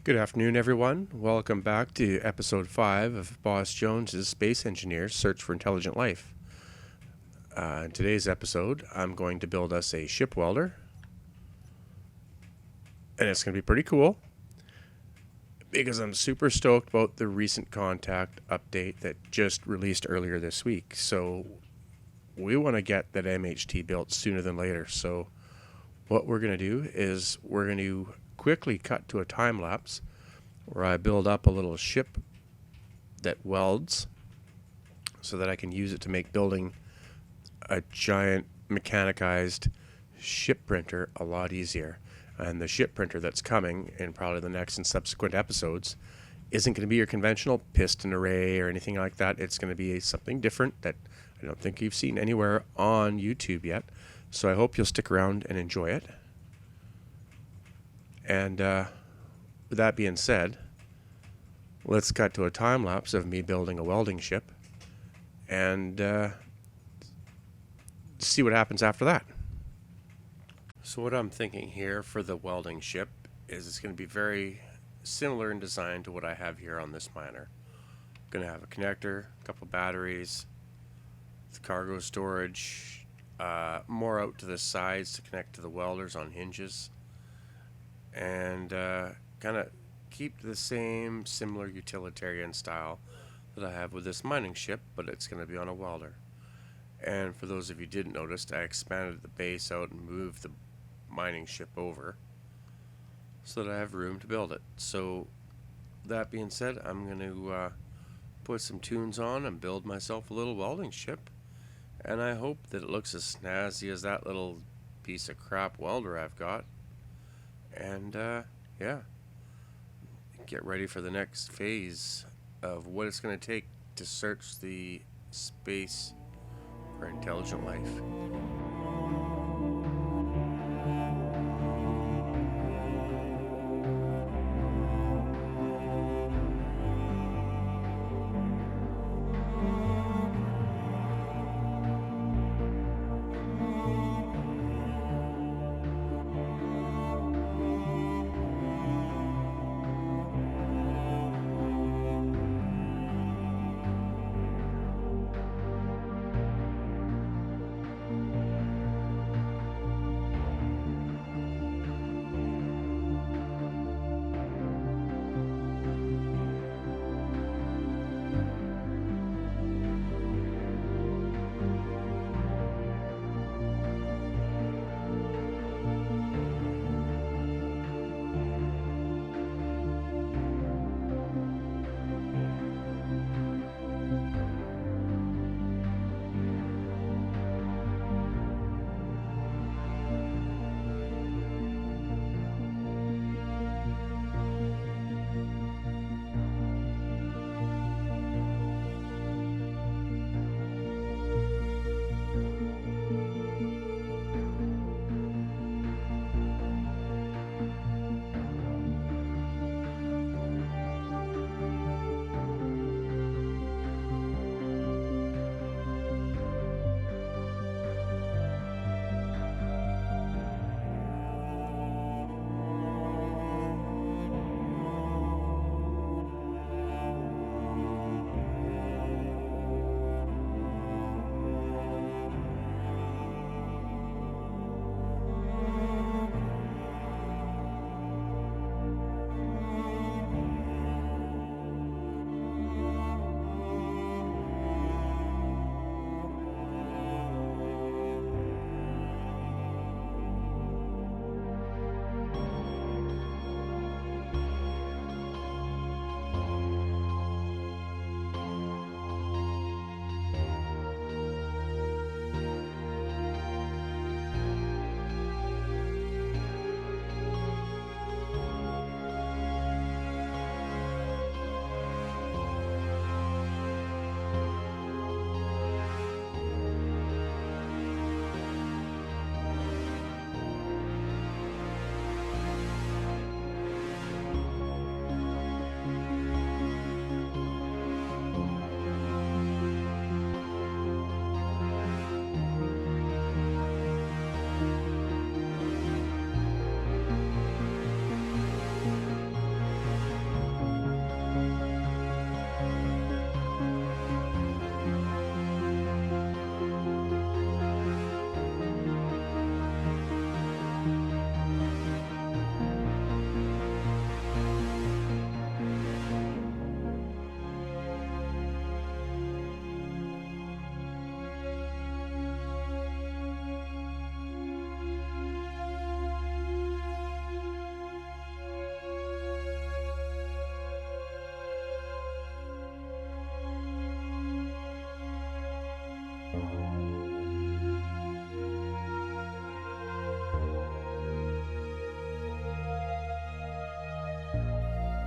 Good afternoon, everyone. Welcome back to episode 5 of BossJones' Space Engineers Search for Intelligent Life. In today's episode, I'm going to build us a ship welder, and it's going to be pretty cool because I'm super stoked about the recent contact update that just released earlier this week. So we want to get that MHT built sooner than later. So what we're going to do is we're going to quickly cut to a time lapse where I build up a little ship that welds so that I can use it to make building a giant mechanized ship printer a lot easier. And the ship printer that's coming in probably the next and subsequent episodes isn't going to be your conventional piston array or anything like that. It's going to be something different that I don't think you've seen anywhere on YouTube yet. So I hope you'll stick around and enjoy it. And with that being said, let's cut to a time lapse of me building a welding ship and see what happens after that. So what I'm thinking here for the welding ship is it's going to be very similar in design to what I have here on this miner. I'm going to have a connector, a couple batteries, the cargo storage, more out to the sides to connect to the welders on hinges, and kind of keep the same similar utilitarian style that I have with this mining ship, but it's going to be on a welder. And for those of you who didn't notice, I expanded the base out and moved the mining ship over so that I have room to build it. So that being said, I'm going to put some tunes on and build myself a little welding ship, and I hope that it looks as snazzy as that little piece of crap welder I've got. And yeah, get ready for the next phase of what it's going to take to search the space for intelligent life.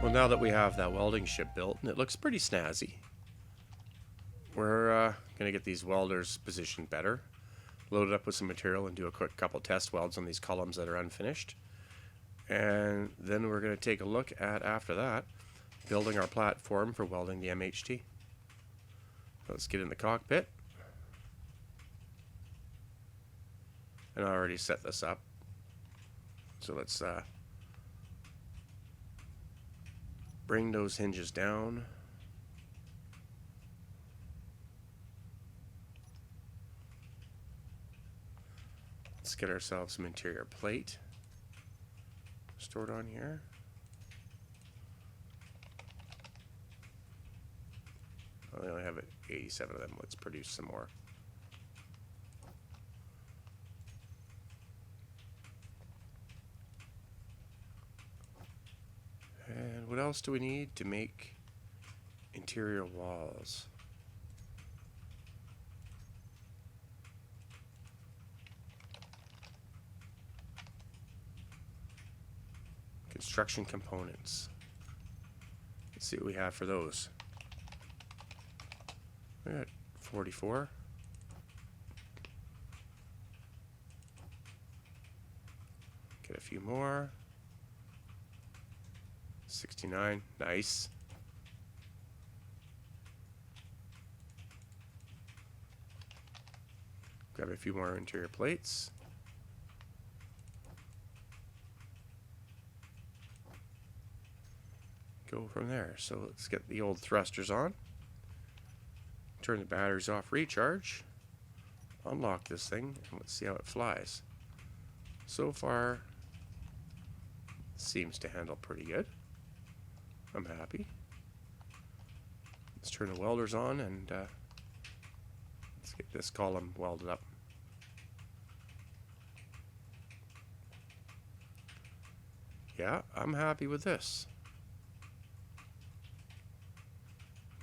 Well, now that we have that welding ship built, and it looks pretty snazzy, we're going to get these welders positioned better, load it up with some material, and do a quick couple test welds on these columns that are unfinished. And then we're going to take a look at, after that, building our platform for welding the MHT. Let's get in the cockpit. And I already set this up. So let's bring those hinges down. Let's get ourselves some interior plate stored on here. I only have 87 of them. Let's produce some more. And what else do we need to make interior walls? Construction components. Let's see what we have for those. We got 44. Get a few more. 69. Nice. Grab a few more interior plates. Go from there. So let's get the old thrusters on. Turn the batteries off, recharge. Unlock this thing, and let's see how it flies. So far, it seems to handle pretty good. I'm happy. Let's turn the welders on and let's get this column welded up. Yeah, I'm happy with this.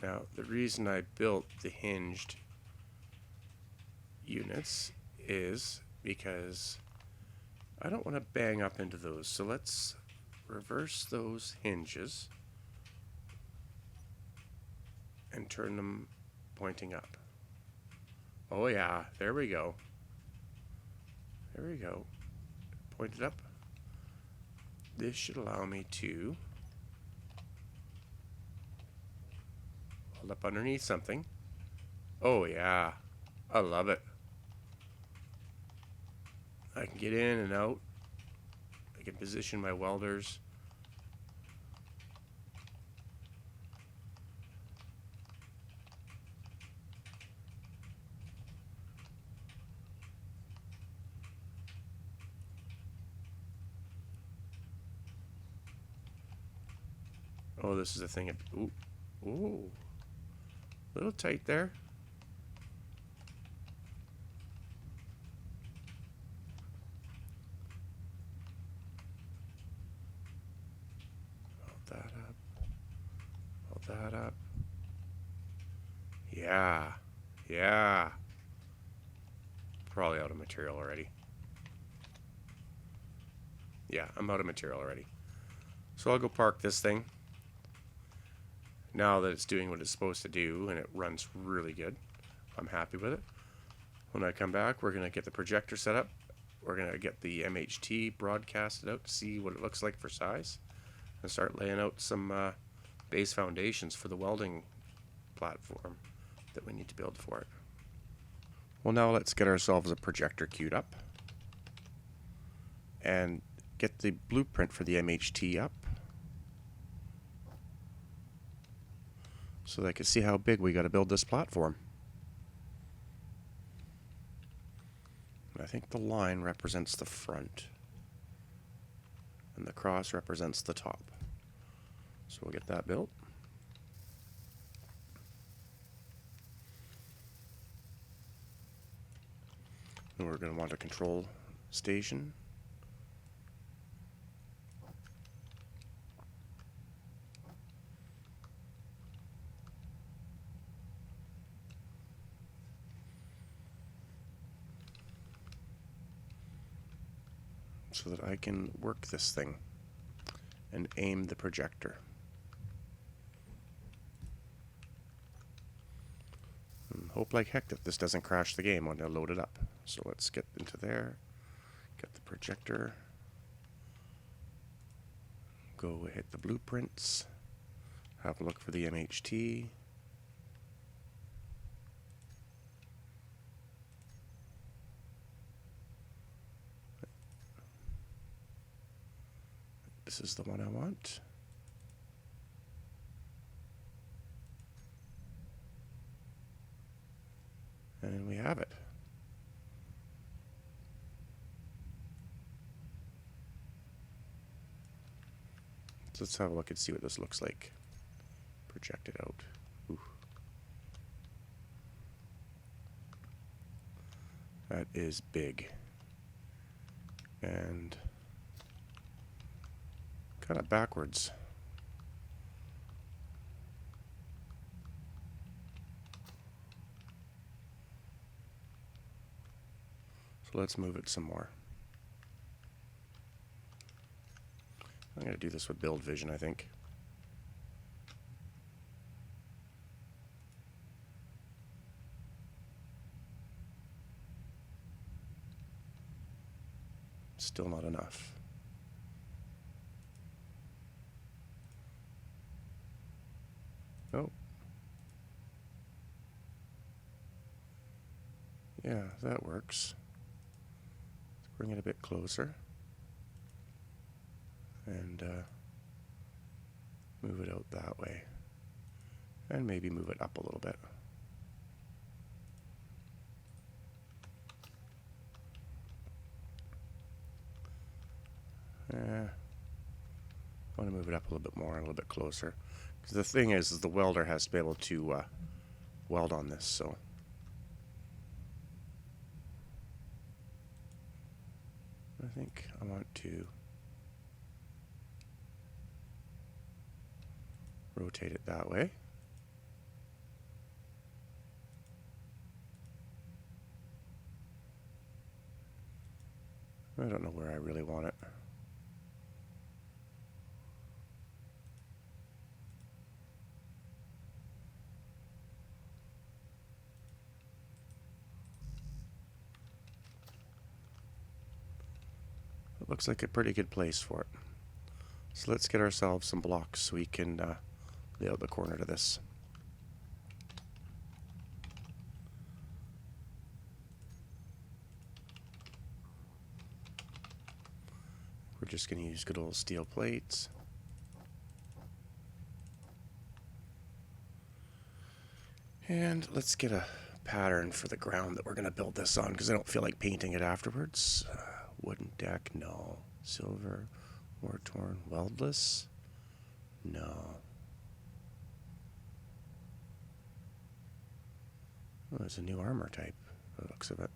Now, the reason I built the hinged units is because I don't want to bang up into those. So let's reverse those hinges and turn them pointing up. Oh yeah, there we go. There we go. Pointed up. This should allow me to hold up underneath something. Oh yeah, I love it. I can get in and out. I can position my welders. Oh, this is a thing. Ooh, ooh, a little tight there. Hold that up. Hold that up. Yeah, yeah. Probably out of material already. Yeah, I'm out of material already. So I'll go park this thing. Now that it's doing what it's supposed to do and it runs really good, I'm happy with it. When I come back, we're going to get the projector set up. We're going to get the MHT broadcasted out to see what it looks like for size and start laying out some base foundations for the welding platform that we need to build for it. Well, now let's get ourselves a projector queued up and get the blueprint for the MHT up, so that I can see how big we got to build this platform. I think the line represents the front, and the cross represents the top. So we'll get that built. And we're going to want a control station. So that I can work this thing and aim the projector. hope like heck that this doesn't crash the game when I load it up. So let's get into there, get the projector, go hit the blueprints, have a look for the MHT. This is the one I want. And we have it. So let's have a look and see what this looks like. Project it out. Ooh. That is big. And kind of backwards. So let's move it some more. I'm going to do this with Buildvision, I think. Still not enough. Oh. Yeah, that works. Let's bring it a bit closer. And move it out that way. And maybe move it up a little bit. I want to move it up a little bit more, a little bit closer. Because the thing is the welder has to be able to weld on this, so. I think I want to rotate it that way. I don't know where I really want it. It looks like a pretty good place for it. So let's get ourselves some blocks so we can lay out the corner to this. We're just going to use good old steel plates. And let's get a pattern for the ground that we're going to build this on, because I don't feel like painting it afterwards. Wooden deck, no. Silver, war-torn, weldless, no. Oh, there's a new armor type, by the looks of it.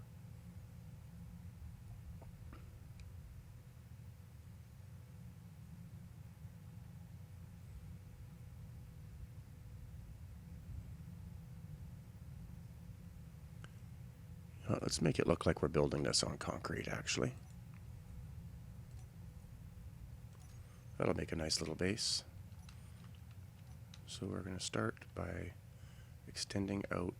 Let's make it look like we're building this on concrete, actually. That'll make a nice little base. So we're going to start by extending out.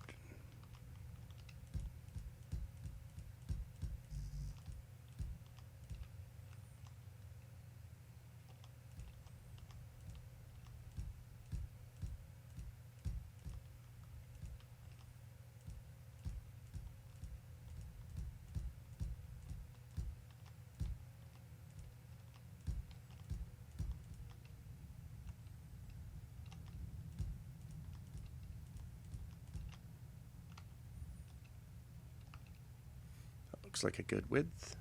Looks like a good width.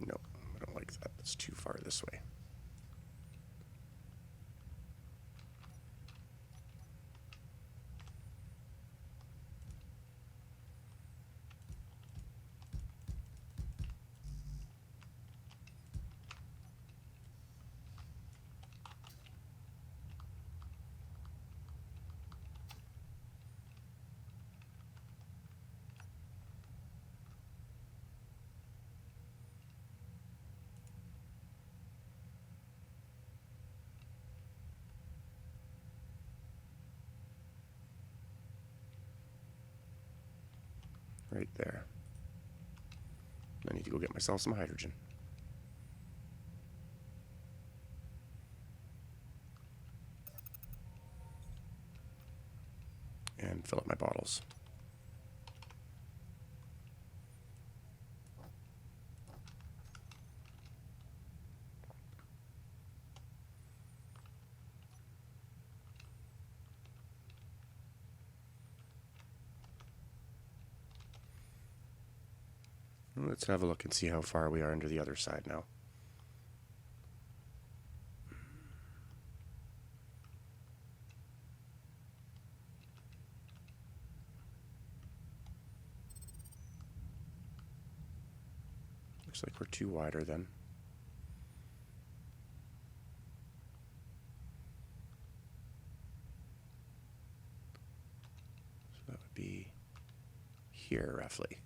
No, I don't like that. That's too far this way. Right there. I need to go get myself some hydrogen. And fill up my bottles. Let's have a look and see how far we are into the other side now. Looks like we're too wider then. So that would be here roughly.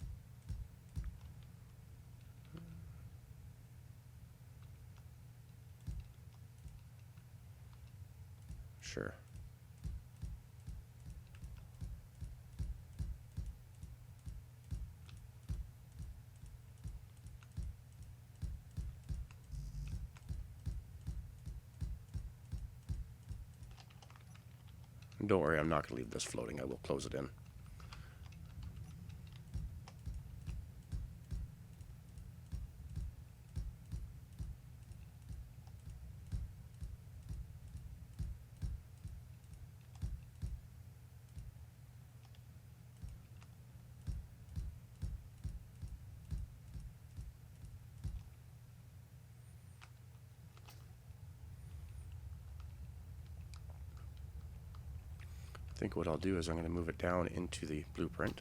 Sure. Don't worry, I'm not going to leave this floating. I will close it in. I think what I'll do is I'm going to move it down into the blueprint,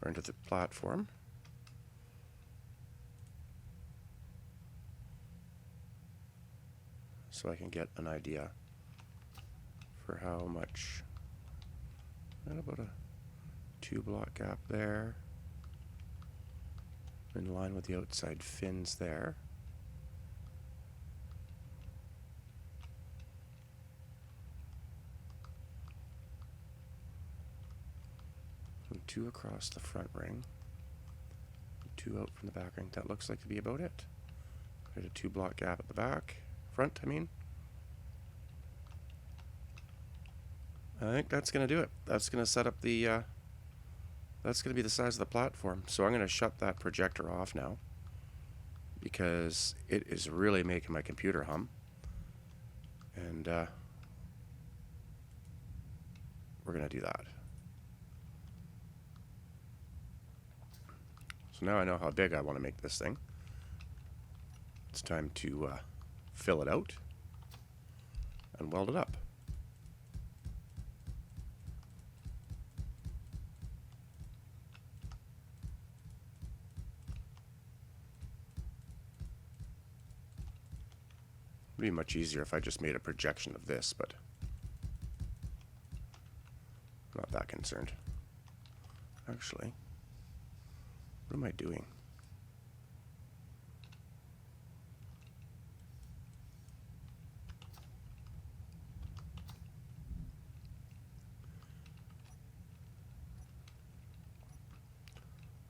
or into the platform. So I can get an idea for how much. And about a 2-block gap there, in line with the outside fins there. And 2 across the front ring, 2 out from the back ring. That looks like to be about it. There's a 2-block gap at the back, front I mean. I think that's going to do it. That's going to set up the, that's going to be the size of the platform. So I'm going to shut that projector off now, because it is really making my computer hum. And we're going to do that. So now I know how big I want to make this thing. It's time to fill it out and weld it up. It'd be much easier if I just made a projection of this, but I'm not that concerned. Actually, what am I doing?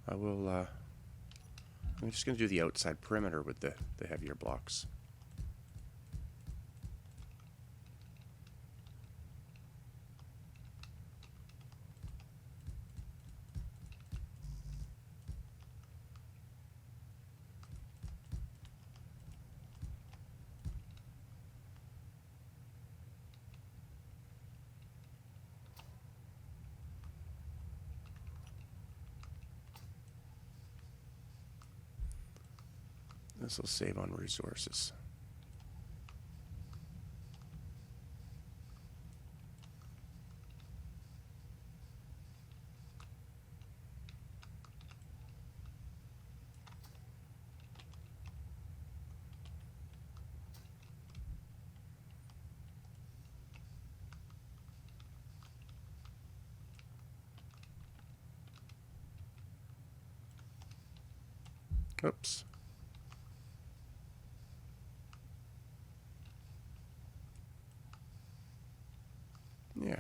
I will, I'm just going to do the outside perimeter with the heavier blocks. This will save on resources. Oops. Yeah.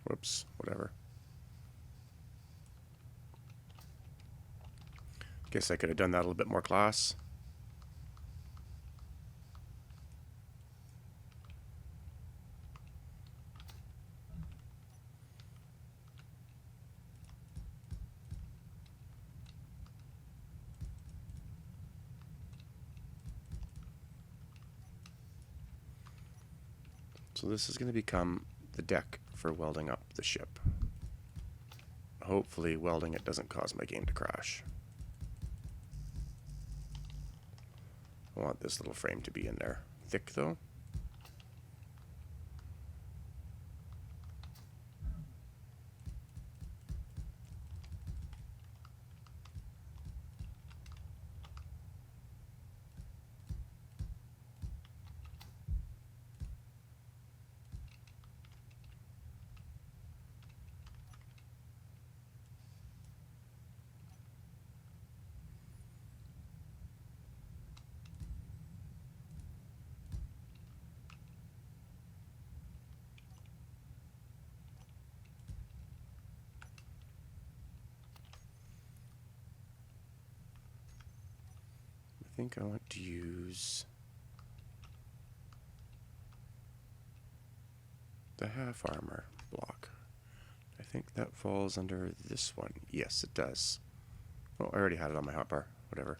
Whoops, whatever. Guess I could have done that a little bit more class. So this is going to become the deck for welding up the ship. Hopefully welding it doesn't cause my game to crash. I want this little frame to be in there. Thick though. I think I want to use the half armor block. I think that falls under this one. Yes, it does. Oh, I already had it on my hotbar. Whatever.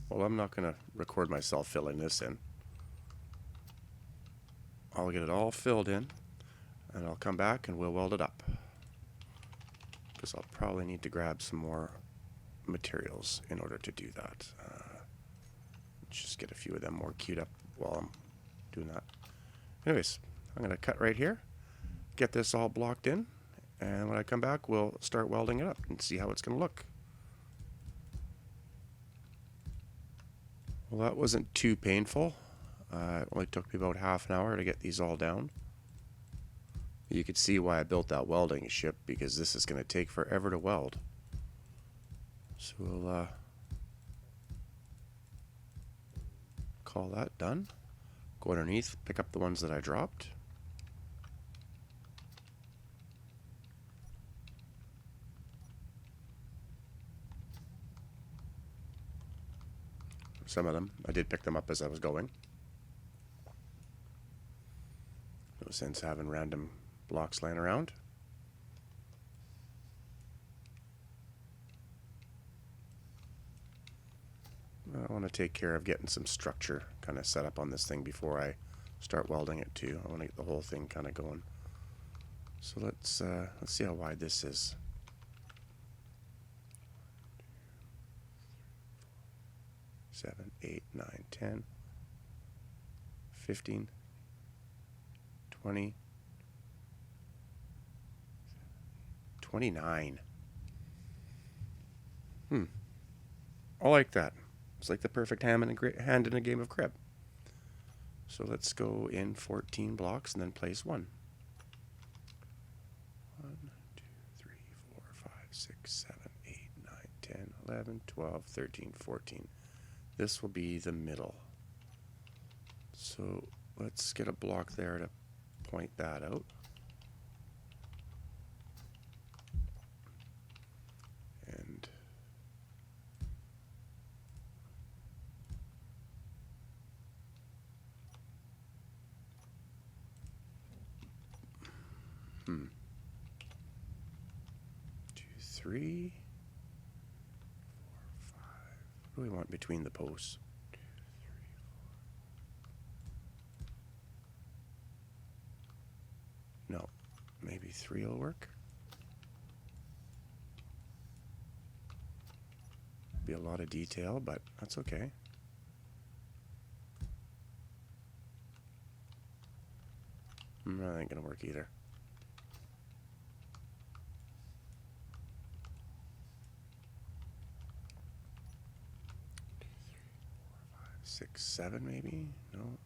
Well, I'm not going to record myself filling this in. I'll get it all filled in, and I'll come back and we'll weld it up. Because I'll probably need to grab some more materials in order to do that. Just get a few of them more queued up while I'm doing that. Anyways, I'm going to cut right here, get this all blocked in, and when I come back, we'll start welding it up and see how it's going to look. Well, that wasn't too painful. It only took me about half an hour to get these all down. You could see why I built that welding ship, because this is going to take forever to weld. So we'll call that done. Go underneath, pick up the ones that I dropped. Some of them, I did pick them up as I was going. No sense having random blocks laying around. I want to take care of getting some structure kind of set up on this thing before I start welding it too. I want to get the whole thing kind of going. So let's see how wide this is. 7, 8, 9, 10, 15, 20, 29. I like that. It's like the perfect hand in a game of crib. So let's go in 14 blocks and then place one. 1, 2, 3, 4, 5, 6, 7, 8, 9, 10, 11, 12, 13, 14. This will be the middle. So let's get a block there to point that out. And two, three, 4, 5. What do we want between the posts? 2, 3, 4. No, maybe 3 will work. Be a lot of detail, but that's okay. That ain't gonna work either. 6, 7 maybe? No.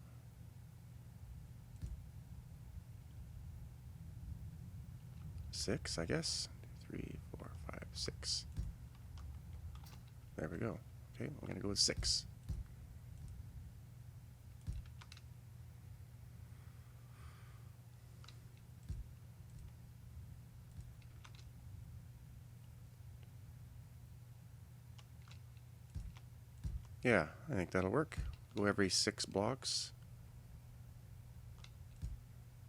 6, I guess. 3, 4, 5, 6. There we go. Okay, we're going to go with 6. Yeah, I think that'll work. Go every 6 blocks.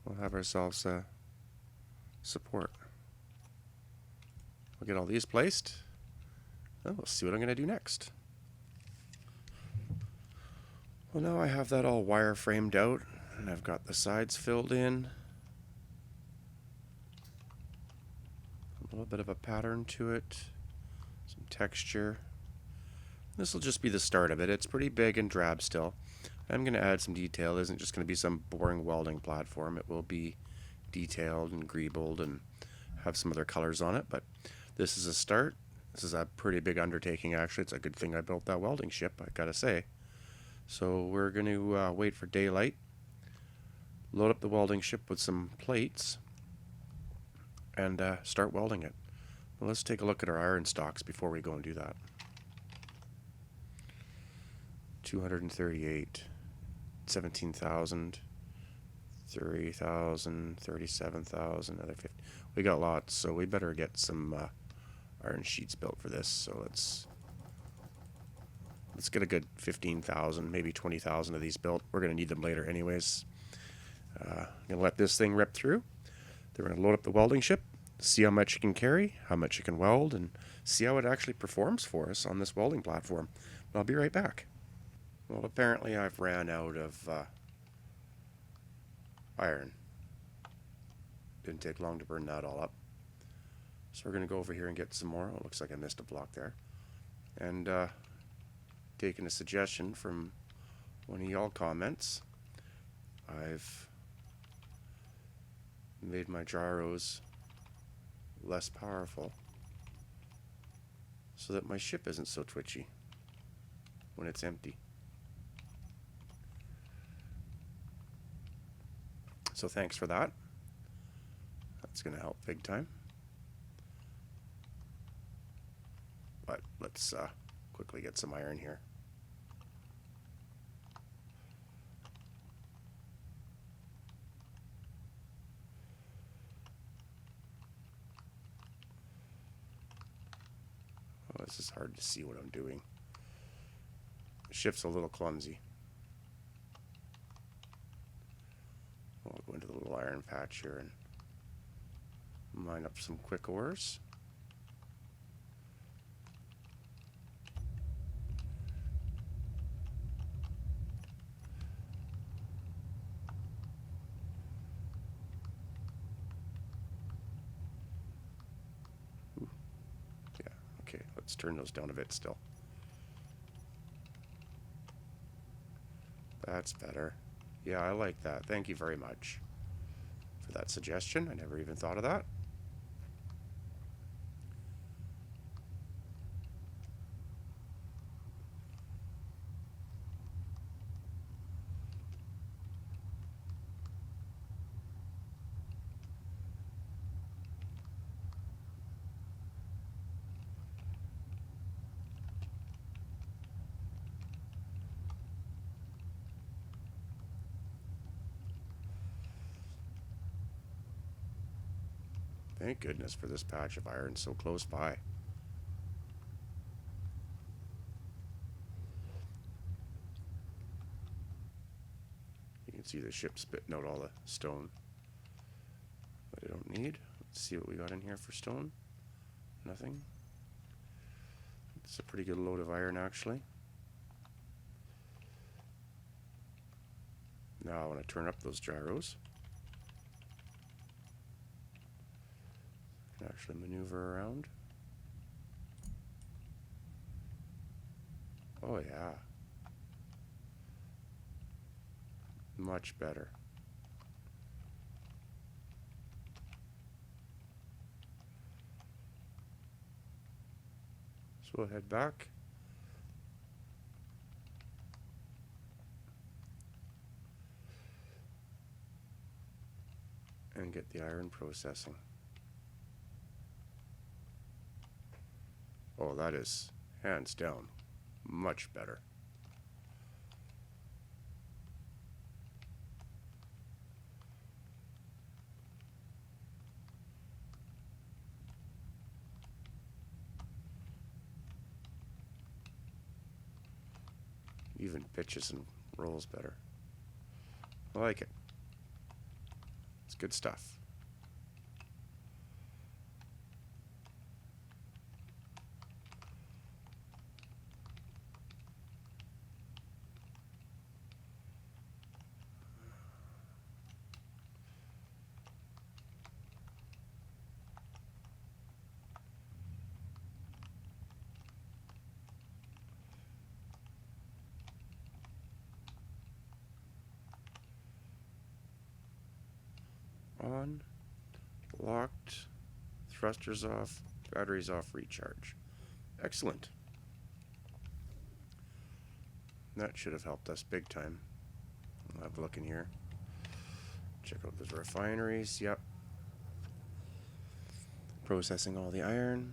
We'll have ourselves a support. We'll get all these placed. Well, we'll see what I'm going to do next. Well, now I have that all wireframed out, and I've got the sides filled in. A little bit of a pattern to it. Some texture. This will just be the start of it. It's pretty big and drab still. I'm going to add some detail. It isn't just going to be some boring welding platform. It will be detailed and greebled and have some other colors on it. But this is a start. This is a pretty big undertaking, actually. It's a good thing I built that welding ship, I gotta say. So we're going to wait for daylight. Load up the welding ship with some plates. And start welding it. Well, let's take a look at our iron stocks before we go and do that. 238, 17,000, 30,000, 37,000, another 50. We got lots, so we better get some iron sheets built for this. So let's get a good 15,000, maybe 20,000 of these built. We're going to need them later anyways. I'm going to let this thing rip through. Then we're going to load up the welding ship, see how much it can carry, how much it can weld, and see how it actually performs for us on this welding platform. I'll be right back. Well, apparently I've ran out of iron. Didn't take long to burn that all up. So we're going to go over here and get some more. Oh, it looks like I missed a block there. And taking a suggestion from one of y'all comments, I've made my gyros less powerful so that my ship isn't so twitchy when it's empty. So thanks for that. That's going to help big time. But let's quickly get some iron here. Oh, this is hard to see what I'm doing. The ship's a little clumsy. We'll go into the little iron patch here and mine up some quick ores. Ooh. Yeah, okay, let's turn those down a bit still. That's better. Yeah, I like that. Thank you very much for that suggestion. I never even thought of that. Thank goodness for this patch of iron so close by. You can see the ship spitting out all the stone that I don't need. Let's see what we got in here for stone. Nothing. It's a pretty good load of iron, actually. Now I want to turn up those gyros. Actually maneuver around. Oh yeah. Much better. So we'll head back. And get the iron processing. Oh, that is hands down much better. Even pitches and rolls better. I like it. It's good stuff. On, locked, thrusters off, batteries off, recharge. Excellent. That should have helped us big time. I'll have a look in here. Check out those refineries. Yep. Processing all the iron.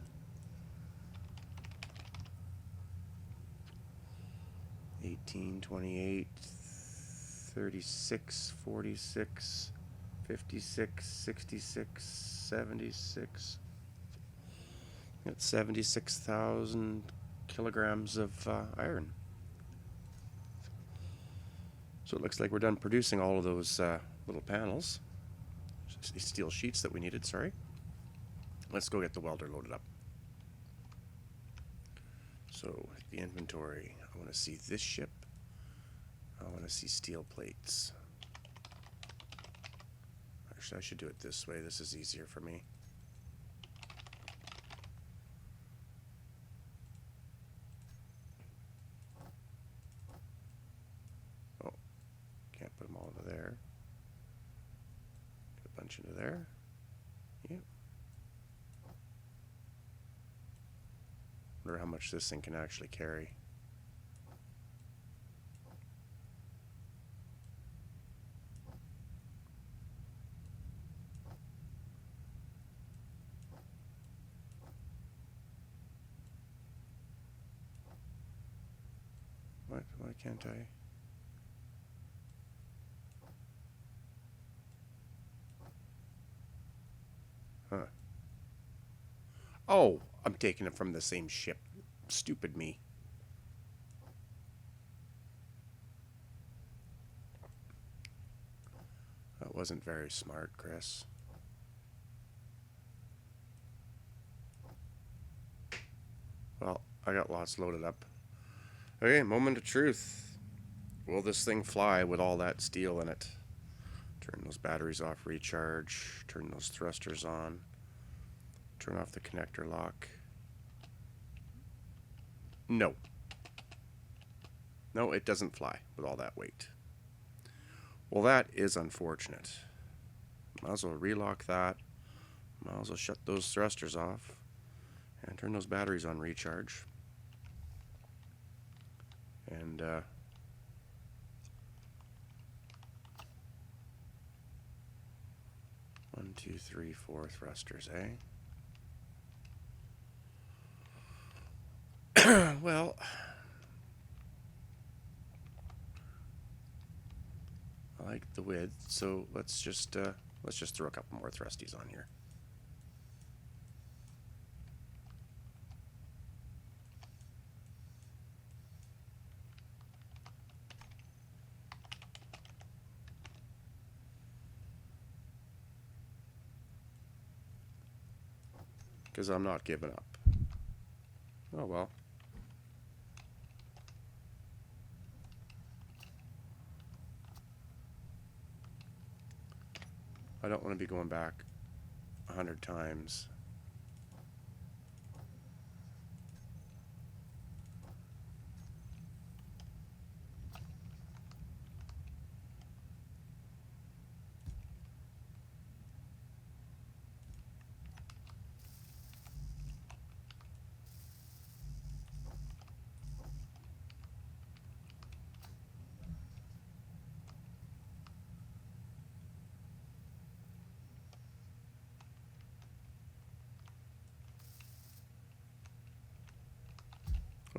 18, 28, 36, 46, 56, 66, 76. Got 76,000 kilograms of iron. So it looks like we're done producing all of those little panels. Steel sheets that we needed, sorry. Let's go get the welder loaded up. So the inventory, I want to see this ship. I want to see steel plates. Actually, I should do it this way. This is easier for me. Oh, can't put them all into there. Get a bunch into there. Yep. Wonder how much this thing can actually carry. What? Why can't I? Huh. Oh, I'm taking it from the same ship. Stupid me. That wasn't very smart, Chris. Well, I got lots loaded up. Okay, moment of truth. Will this thing fly with all that steel in it? Turn those batteries off, recharge. Turn those thrusters on. Turn off the connector lock. No. No, it doesn't fly with all that weight. Well, that is unfortunate. Might as well relock that. Might as well shut those thrusters off. And turn those batteries on recharge. And, 1, 2, 3, 4 thrusters, eh? Well, I like the width, so let's just throw a couple more thrusties on here. Because I'm not giving up. Oh well. I don't want to be going back 100 times.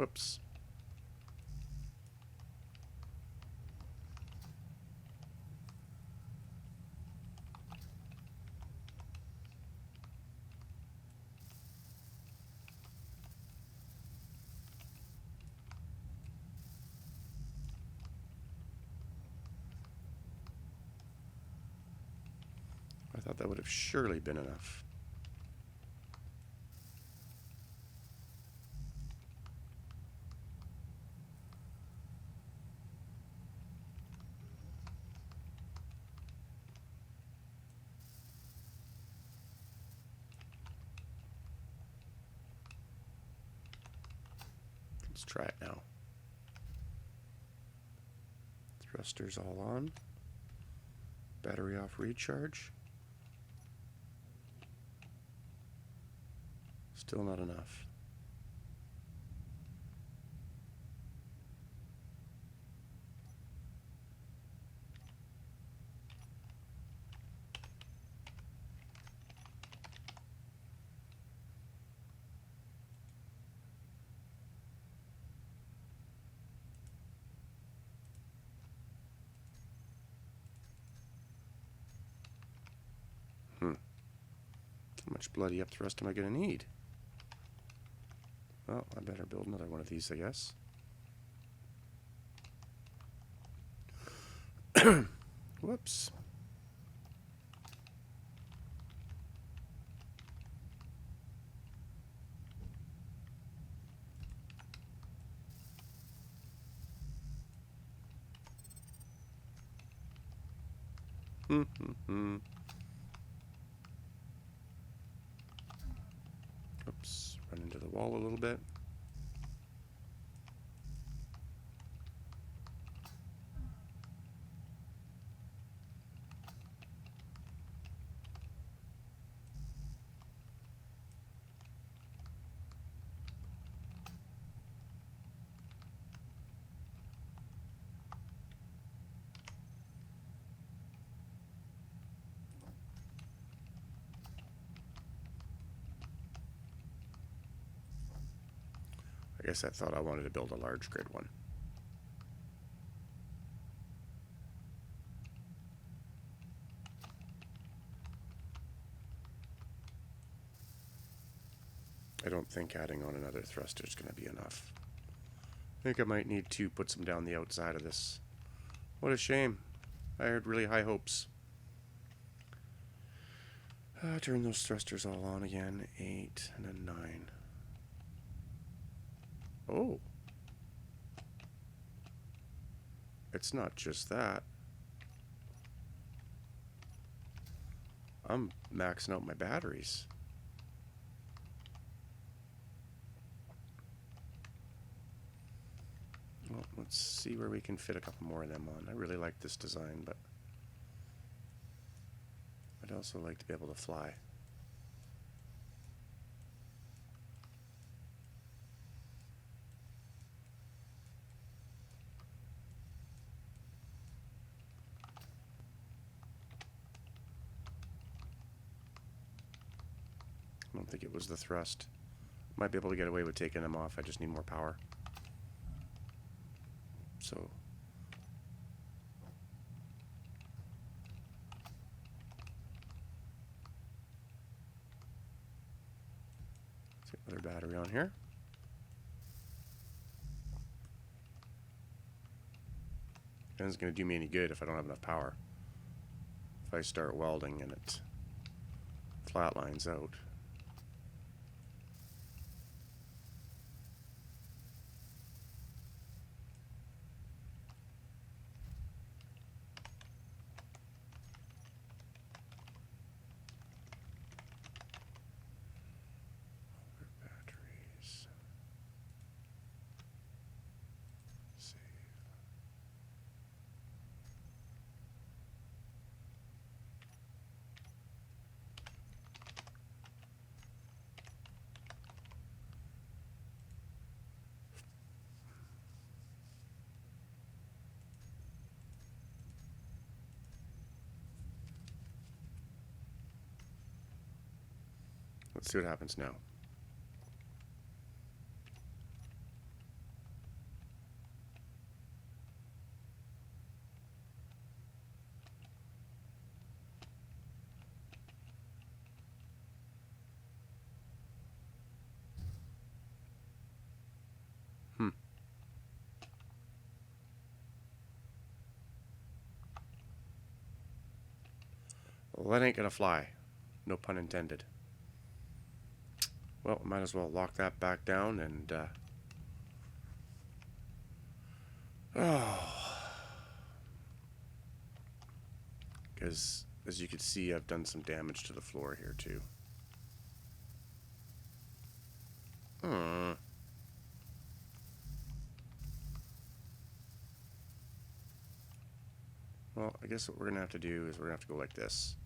Whoops. I thought that would have surely been enough. Let's try it now. Thrusters all on. Battery off recharge. Still not enough. How much bloody up thrust am I going to need? Well, I better build another one of these, I guess. Whoops. Oops, run into the wall a little bit. I guess I thought I wanted to build a large grid one. I don't think adding on another thruster is going to be enough. I think I might need to put some down the outside of this. What a shame. I had really high hopes. Turn those thrusters all on again. 8 and then 9. Oh. It's not just that. I'm maxing out my batteries. Well, let's see where we can fit a couple more of them on. I really like this design, but I'd also like to be able to fly. I don't think it was the thrust. Might be able to get away with taking them off. I just need more power. So let's get another battery on here. And it's going to do me any good if I don't have enough power. If I start welding and it flatlines out. Batteries. Save. Let's see what happens now. Well, that ain't gonna fly. No pun intended. Well, might as well lock that back down and because as you can see, I've done some damage to the floor here too. Well, I guess what we're gonna have to do is we're gonna have to go like this.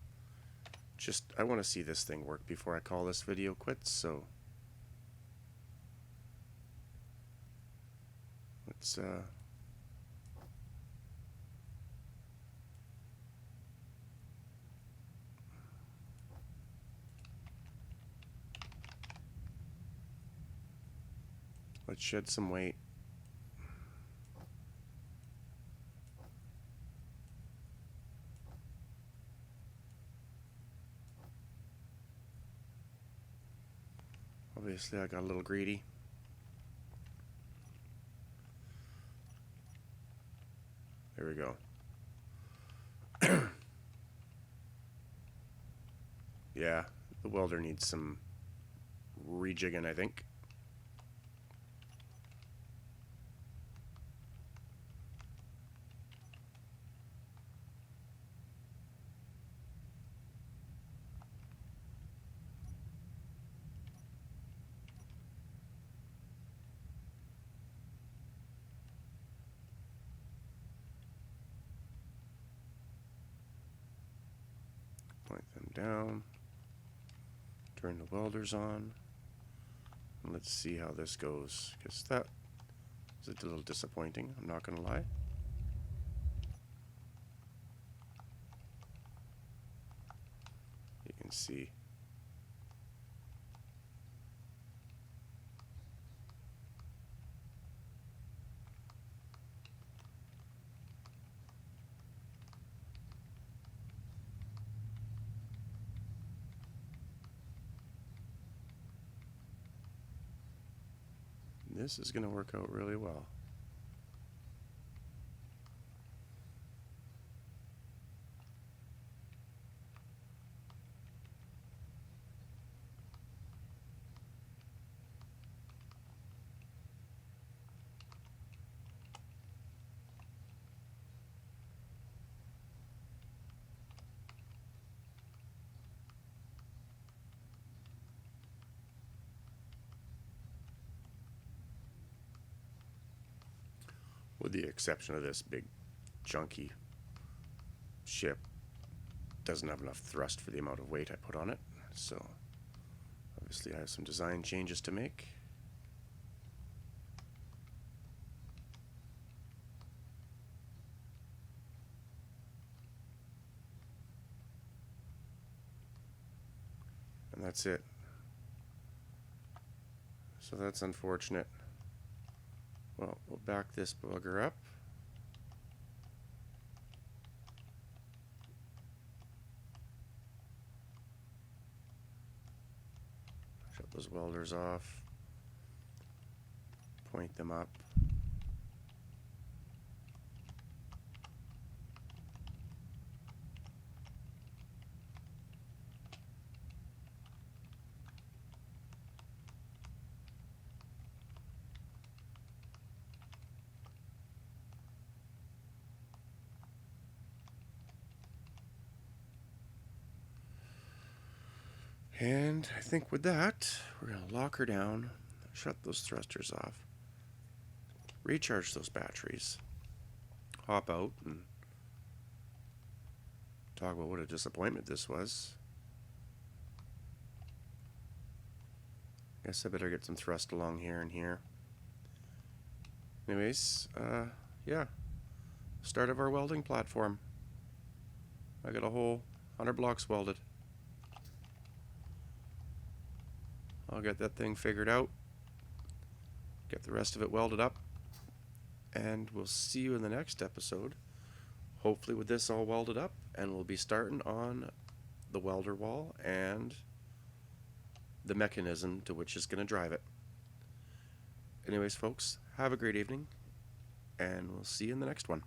I want to see this thing work before I call this video quits, so let's shed some weight. Obviously, I got a little greedy. There we go. Yeah, the welder needs some rejigging, I think. Point them down. Turn the welders on. And let's see how this goes, because that was a little disappointing, I'm not going to lie. You can see. This is going to work out really well. With the exception of this big chunky ship, doesn't have enough thrust for the amount of weight I put on it, so obviously I have some design changes to make. And that's it. So that's unfortunate. Well, we'll back this bugger up. Shut those welders off. Point them up. And I think with that, we're going to lock her down, shut those thrusters off, recharge those batteries, hop out, and talk about what a disappointment this was. Guess I better get some thrust along here and here. Anyways, yeah, start of our welding platform. I got a whole 100 blocks welded. I'll get that thing figured out, get the rest of it welded up, and we'll see you in the next episode, hopefully with this all welded up, and we'll be starting on the welder wall and the mechanism to which is going to drive it. Anyways, folks, have a great evening, and we'll see you in the next one.